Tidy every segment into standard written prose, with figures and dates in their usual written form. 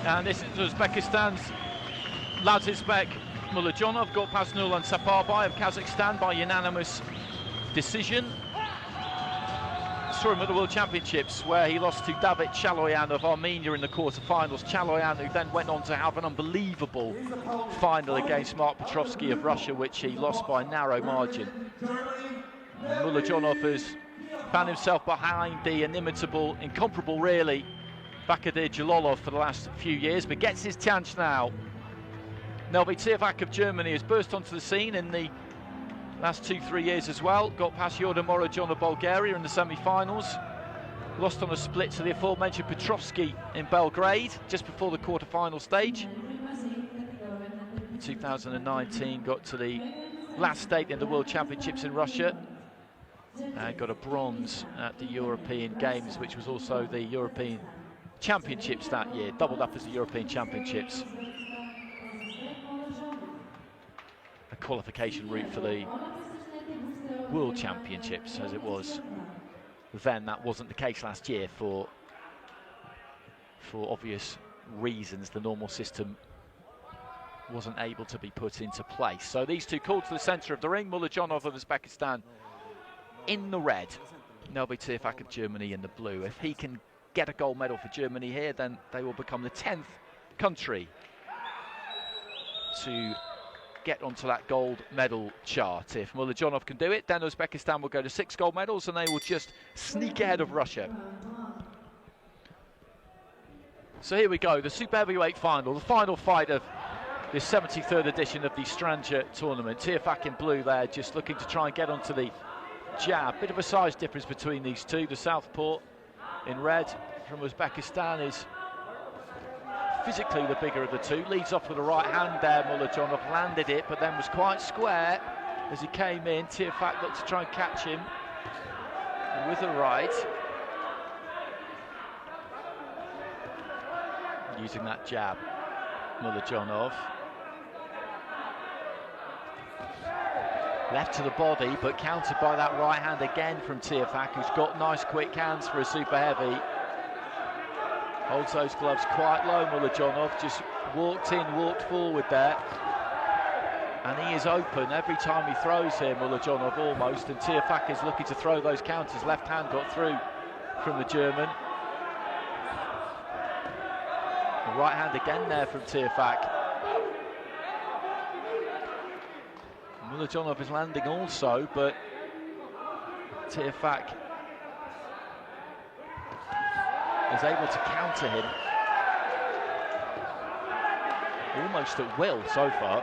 And this is Uzbekistan's LAZIZBEK. MULLOJONOV got past Nurlan Saparbai of Kazakhstan by unanimous decision. Saw him at the World Championships where he lost to David Chaloyan of Armenia in the quarter-finals. Chaloyan, who then went on to have an unbelievable final against Mark Petrovsky of Russia, which he lost by a narrow margin. MULLOJONOV has found himself behind the inimitable, incomparable really, Bahadur Jalolov for the last few years, but gets his chance now. NELVIE TIAFACK of Germany has burst onto the scene in the last 2-3 years as well. Got past Yodar Morojon of Bulgaria in the semi-finals. Lost on a split to the aforementioned Petrovsky in Belgrade just before the quarter-final stage. In 2019 got to the last stage in the World Championships in Russia and got a bronze at the European Games, which was also the European Championships that year, doubled up as the European Championships. A qualification route for the World Championships, as it was then. That wasn't the case last year for obvious reasons. The normal system wasn't able to be put into place. So these two called to the centre of the ring. MULLOJONOV of Uzbekistan in the red, NELVIE TIAFACK of Germany in the blue. If he can get a gold medal for Germany here, then they will become the 10th country to get onto that gold medal chart. If MULLOJONOV can do it, then Uzbekistan will go to 6 gold medals and they will just sneak ahead of Russia. So here we go, the super heavyweight final, the final fight of this 73rd edition of the Strandja tournament. TIAFACK in blue there, just looking to try and get onto the jab. Bit of a size difference between these two. The southpaw in red from Uzbekistan is physically the bigger of the two. Leads off with the right hand there. MULLOJONOV landed it, but then was quite square as he came in. TIAFACK looked to try and catch him with the right, using that jab. MULLOJONOV left to the body, but countered by that right hand again from TIAFACK, who's got nice quick hands for a super heavy. Holds those gloves quite low. MULLOJONOV just walked in, walked forward there, and he is open every time he throws here, MULLOJONOV almost, and TIAFACK is looking to throw those counters. Left hand got through from the German. The right hand again there from TIAFACK. MULLOJONOV is landing also, but TIAFACK is able to counter him almost at will so far.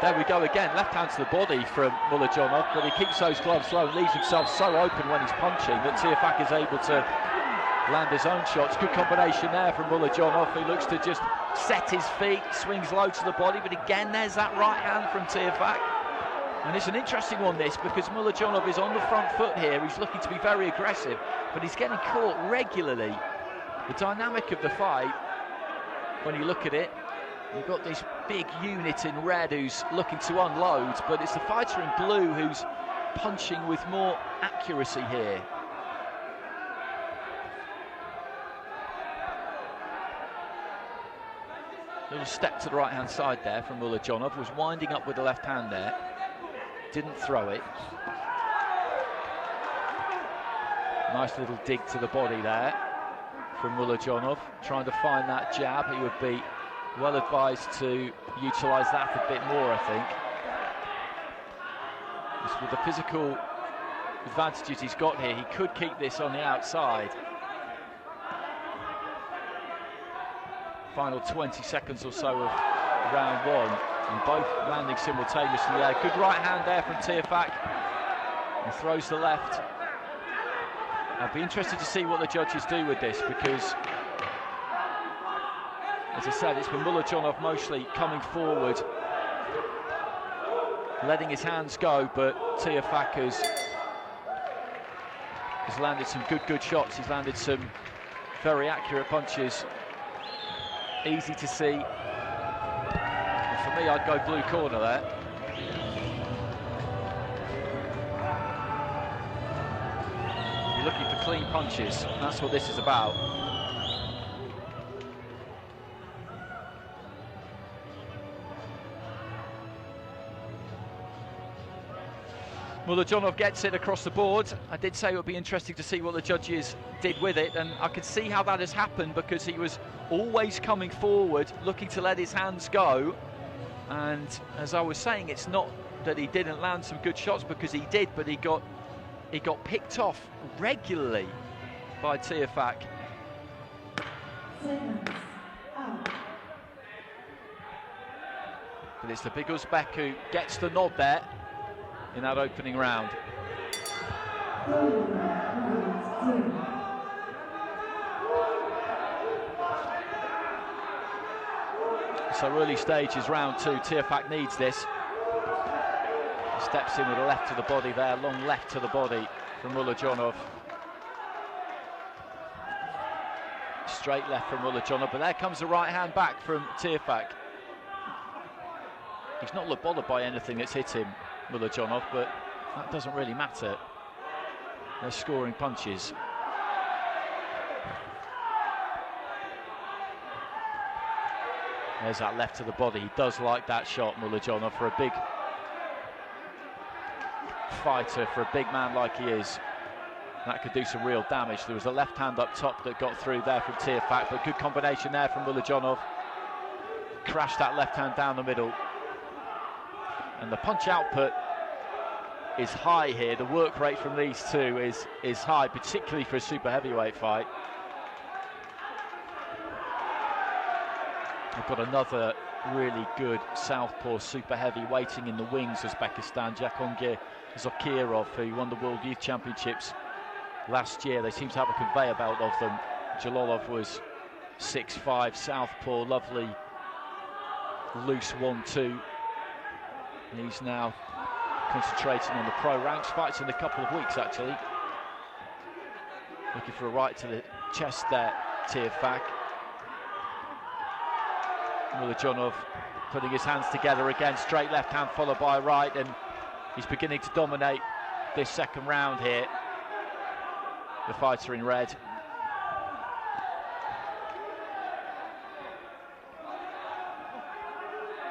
There we go again, left hand to the body from MULLOJONOV, but he keeps those gloves low and leaves himself so open when he's punching that TIAFACK is able to land his own shots. Good combination there from MULLOJONOV, who looks to just set his feet, swings low to the body, but again there's that right hand from TIAFACK. And it's an interesting one, this, because MULLOJONOV is on the front foot here. He's looking to be very aggressive, but he's getting caught regularly. The dynamic of the fight, when you look at it, you've got this big unit in red who's looking to unload, but it's the fighter in blue who's punching with more accuracy here. Little step to the right-hand side there from MULLOJONOV, was winding up with the left hand there. Didn't throw it. Nice little dig to the body there from MULLOJONOV, trying to find that jab. He would be well advised to utilise that a bit more, I think. Just with the physical advantages he's got here, he could keep this on the outside. Final 20 seconds or so of round one, and both landing simultaneously there. Good right hand there from TIAFACK. He throws the left. I'd be interested to see what the judges do with this, because, as I said, it's been MULLOJONOV mostly coming forward, letting his hands go, but TIAFACK has landed some good shots. He's landed some very accurate punches. Easy to see. And for me, I'd go blue corner there. He looking for clean punches. That's what this is about. MULLOJONOV gets it across the board. I did say it would be interesting to see what the judges did with it, and I could see how that has happened because he was always coming forward, looking to let his hands go. And as I was saying, it's not that he didn't land some good shots, because he did, but he got picked off regularly by TIAFACK. But it's the big Uzbek who gets the nod there in that opening round. So early stages, round 2, TIAFACK needs this. Steps in with a left to the body there, long left to the body from MULLOJONOV. Straight left from MULLOJONOV, but there comes the right hand back from TIAFACK. He's not looked bothered by anything that's hit him, MULLOJONOV, but that doesn't really matter. They're scoring punches. There's that left to the body. He does like that shot, MULLOJONOV, for a big fighter, for a big man like he is. That could do some real damage. There was a left hand up top that got through there from TIAFACK, but good combination there from MULLOJONOV. Crashed that left hand down the middle. And the punch output is high here. The work rate from these two is high, particularly for a super heavyweight fight. We've got another really good southpaw super heavy waiting in the wings, Uzbekistan, Jahongir Zokirov, who won the World Youth Championships last year. They seem to have a conveyor belt of them. Jalolov was 6'5", southpaw, lovely loose 1-2. He's now concentrating on the pro ranks, fights in a couple of weeks actually. Looking for a right to the chest there, TIAFACK. MULLOJONOV putting his hands together again, straight left hand followed by right, and he's beginning to dominate this second round here, the fighter in red.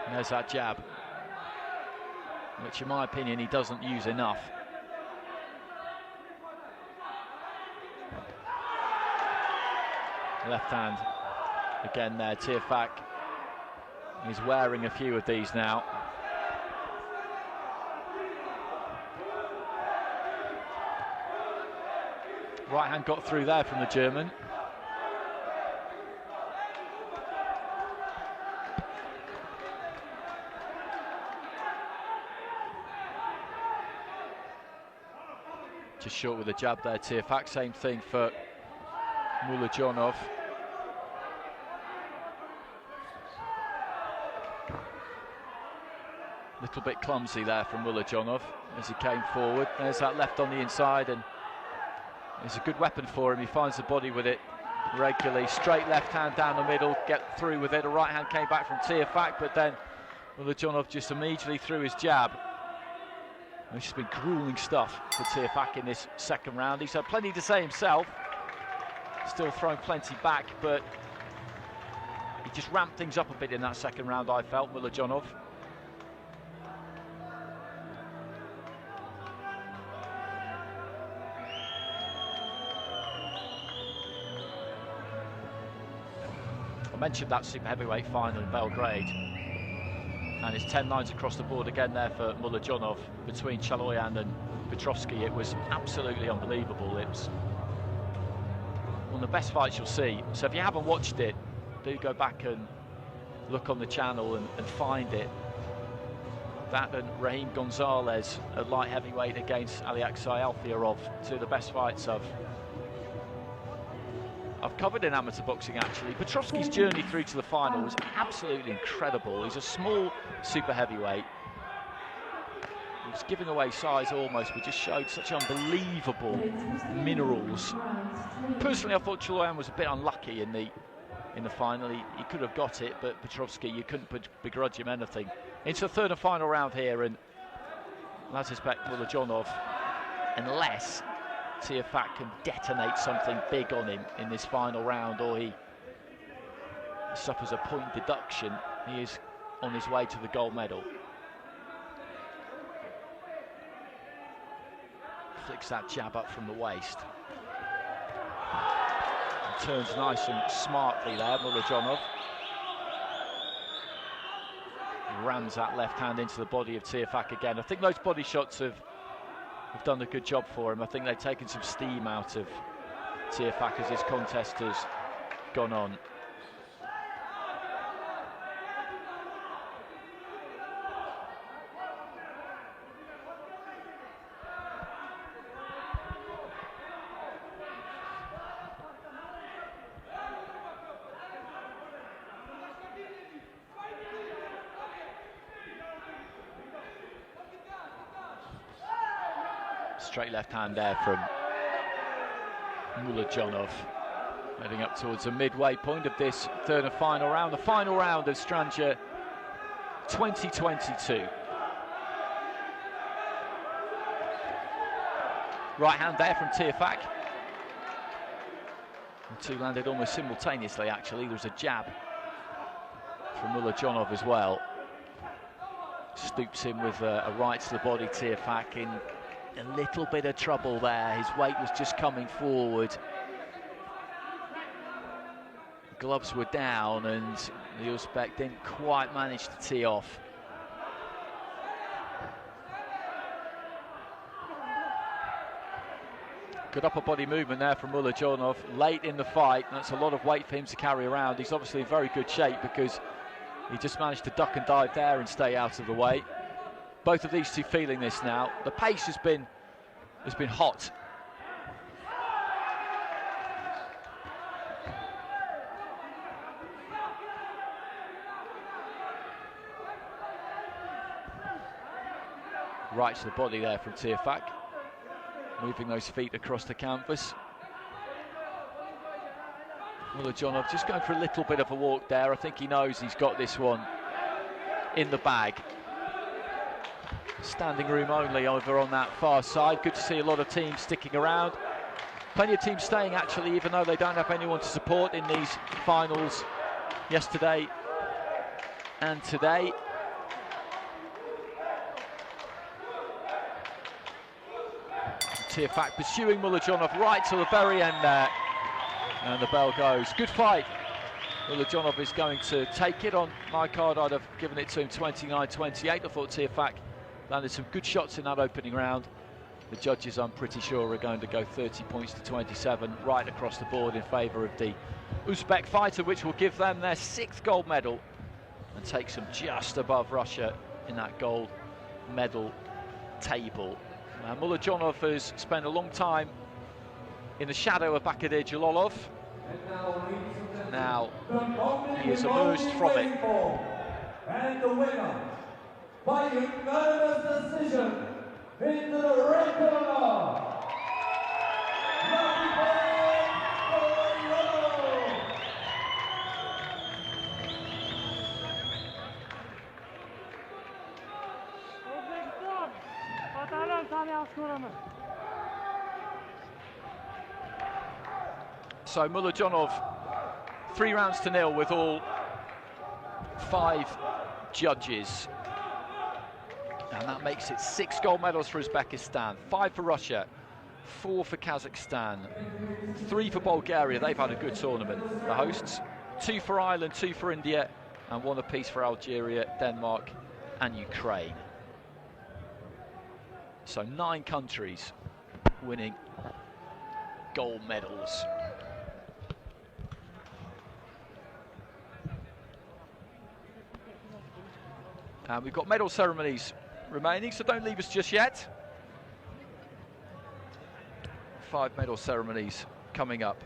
And there's that jab, which in my opinion he doesn't use enough. Left hand again there, TIAFACK. He's wearing a few of these now. Right hand got through there from the German. Just short with a jab there, TIAFACK. Same thing for MULLOJONOV. Little bit clumsy there from MULLOJONOV as he came forward. There's that left on the inside, and it's a good weapon for him. He finds the body with it regularly. Straight left hand down the middle, get through with it. A right hand came back from TIAFACK, but then MULLOJONOV just immediately threw his jab. It's just been grueling stuff for TIAFACK in this second round. He's had plenty to say himself, still throwing plenty back, but he just ramped things up a bit in that second round, I felt, MULLOJONOV. I mentioned that super heavyweight final in Belgrade, and it's 10 lines across the board again there for MULLOJONOV between Chaloyan and Petrovsky. It was absolutely unbelievable. It was one of the best fights you'll see. So if you haven't watched it, do go back and look on the channel and find it. That and Raheem Gonzalez at light heavyweight against Alexei Alfierov, two of the best fights I've covered in amateur boxing actually. Petrovsky's journey through to the final was absolutely incredible. He's a small super heavyweight. He was giving away size almost, but just showed such unbelievable minerals. Personally, I thought Chaloyan was a bit unlucky in the final. He could have got it, but Petrovsky, you couldn't begrudge him anything. Into the third and final round here, and LAZIZBEK MULLOJONOV, unless TIAFACK can detonate something big on him in this final round, or he suffers a point deduction. He is on his way to the gold medal. Flicks that jab up from the waist. And turns nice and smartly there, MULLOJONOV. Rams that left hand into the body of TIAFACK again. I think those body shots have done a good job for him. I think they've taken some steam out of TIAFACK as this contest has gone on. Straight left hand there from MULLOJONOV, heading up towards the midway point of this third and final round, the final round of Strandja 2022. Right hand there from TIAFACK. The two landed almost simultaneously, actually. There was a jab from MULLOJONOV as well. Stoops in with a right to the body, TIAFACK in a little bit of trouble there. His weight was just coming forward. Gloves were down and the Uzbek didn't quite manage to tee off. Good upper body movement there from MULLOJONOV late in the fight. That's a lot of weight for him to carry around. He's obviously in very good shape because he just managed to duck and dive there and stay out of the way. Both of these two feeling this now. The pace has been hot. Right to the body there from TIAFACK. Moving those feet across the canvas. MULLOJONOV just going for a little bit of a walk there. I think he knows he's got this one in the bag. Standing room only over on that far side. Good to see a lot of teams sticking around. Plenty of teams staying, actually, even though they don't have anyone to support in these finals yesterday and today. TIAFACK pursuing MULLOJONOV right to the very end there. And the bell goes. Good fight. MULLOJONOV is going to take it. On my card, I'd have given it to him 29-28. I thought TIAFACK landed some good shots in that opening round. The judges, I'm pretty sure, are going to go 30 points to 27 right across the board in favour of the Uzbek fighter, which will give them their 6th gold medal and takes them just above Russia in that gold medal table. MULLOJONOV has spent a long time in the shadow of Jalolov. Now he has emerged from it. And the winner, by unanimous decision, in the red corner, So MULLOJONOV 3-0 with all 5 judges. And that makes it 6 gold medals for Uzbekistan, 5 for Russia, 4 for Kazakhstan, 3 for Bulgaria. They've had a good tournament, the hosts. 2 for Ireland, 2 for India, and 1 apiece for Algeria, Denmark and Ukraine. So 9 countries winning gold medals. And we've got medal ceremonies remaining, so don't leave us just yet. 5 medal ceremonies coming up.